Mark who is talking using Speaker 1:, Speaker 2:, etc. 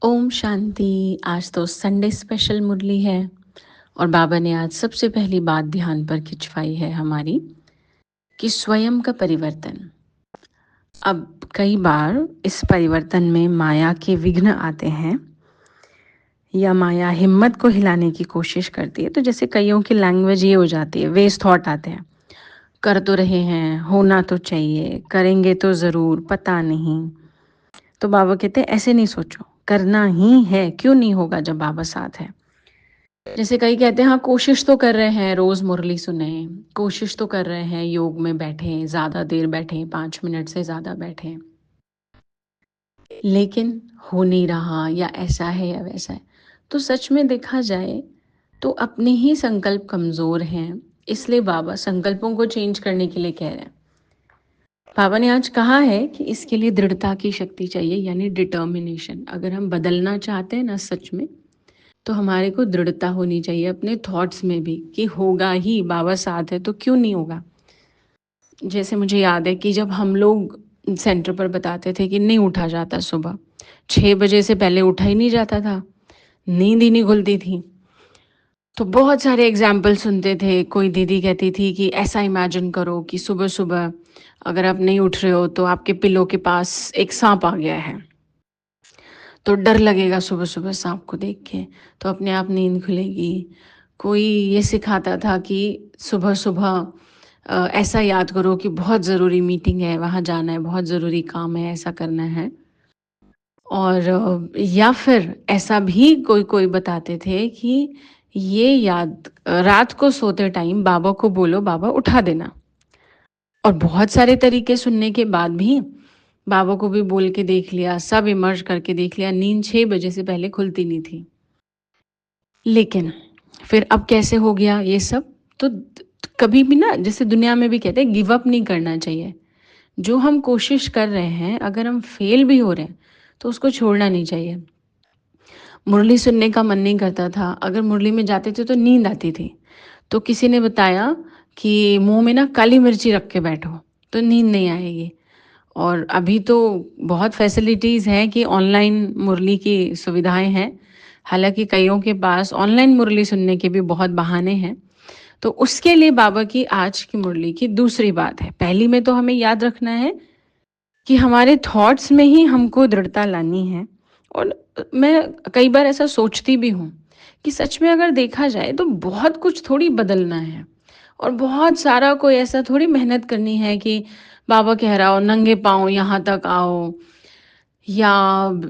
Speaker 1: ओम शांति। आज तो Sunday special मुरली है और बाबा ने आज सबसे पहली बात ध्यान पर खिंचवाई है हमारी कि स्वयं का परिवर्तन। अब कई बार इस परिवर्तन में माया के विघ्न आते हैं या माया हिम्मत को हिलाने की कोशिश करती है। तो जैसे कईयों की लैंग्वेज ये हो जाती है, वेस्ट थॉट आते हैं, कर तो रहे हैं, होना तो चाहिए, करेंगे तो ज़रूर, पता नहीं। तो बाबा कहते हैं ऐसे नहीं सोचो, करना ही है, क्यों नहीं होगा जब बाबा साथ है। जैसे कई कहते हैं हाँ कोशिश तो कर रहे हैं, रोज मुरली सुने, कोशिश तो कर रहे हैं, योग में बैठे, ज्यादा देर बैठे, 5 मिनट से ज्यादा बैठे, लेकिन हो नहीं रहा, या ऐसा है या वैसा है। तो सच में देखा जाए तो अपने ही संकल्प कमजोर हैं, इसलिए बाबा संकल्पों को चेंज करने के लिए कह रहे हैं। बाबा ने आज कहा है कि इसके लिए दृढ़ता की शक्ति चाहिए, यानी डिटर्मिनेशन। अगर हम बदलना चाहते हैं ना सच में, तो हमारे को दृढ़ता होनी चाहिए अपने थॉट्स में भी कि होगा ही, बाबा साथ है तो क्यों नहीं होगा। जैसे मुझे याद है कि जब हम लोग सेंटर पर बताते थे कि नहीं उठा जाता, सुबह 6 बजे से पहले उठा ही नहीं जाता था, नींद ही नहीं खुलती थी, तो बहुत सारे एग्जाम्पल सुनते थे। कोई दीदी कहती थी कि ऐसा इमेजिन करो कि सुबह सुबह अगर आप नहीं उठ रहे हो तो आपके पिलो के पास एक सांप आ गया है, तो डर लगेगा सुबह सुबह सांप को देख के, तो अपने आप नींद खुलेगी। कोई ये सिखाता था कि सुबह सुबह ऐसा याद करो कि बहुत ज़रूरी मीटिंग है, वहाँ जाना है, बहुत ज़रूरी काम है, ऐसा करना है। और या फिर ऐसा भी कोई कोई बताते थे कि ये याद रात को सोते टाइम बाबा को बोलो, बाबा उठा देना। और बहुत सारे तरीके सुनने के बाद भी बाबा को भी बोल के देख लिया, सब इमर्ज करके देख लिया, नींद 6 बजे से पहले खुलती नहीं थी। लेकिन फिर अब कैसे हो गया ये सब। तो कभी भी ना, जैसे दुनिया में भी कहते हैं, गिव अप नहीं करना चाहिए। जो हम कोशिश कर रहे हैं, अगर हम फेल भी हो रहे हैं तो उसको छोड़ना नहीं चाहिए। मुरली सुनने का मन नहीं करता था, अगर मुरली में जाते थे तो नींद आती थी, तो किसी ने बताया कि मुंह में ना काली मिर्ची रख के बैठो तो नींद नहीं आएगी। और अभी तो बहुत फैसिलिटीज़ हैं कि ऑनलाइन मुरली की सुविधाएं हैं। हालांकि कईयों के पास ऑनलाइन मुरली सुनने के भी बहुत बहाने हैं। तो उसके लिए बाबा की आज की मुरली की दूसरी बात है। पहली में तो हमें याद रखना है कि हमारे थॉट्स में ही हमको दृढ़ता लानी है। और मैं कई बार ऐसा सोचती भी हूँ कि सच में अगर देखा जाए तो बहुत कुछ थोड़ी बदलना है, और बहुत सारा कोई ऐसा थोड़ी मेहनत करनी है कि बाबा कह रहा हो नंगे पाँव यहाँ तक आओ, या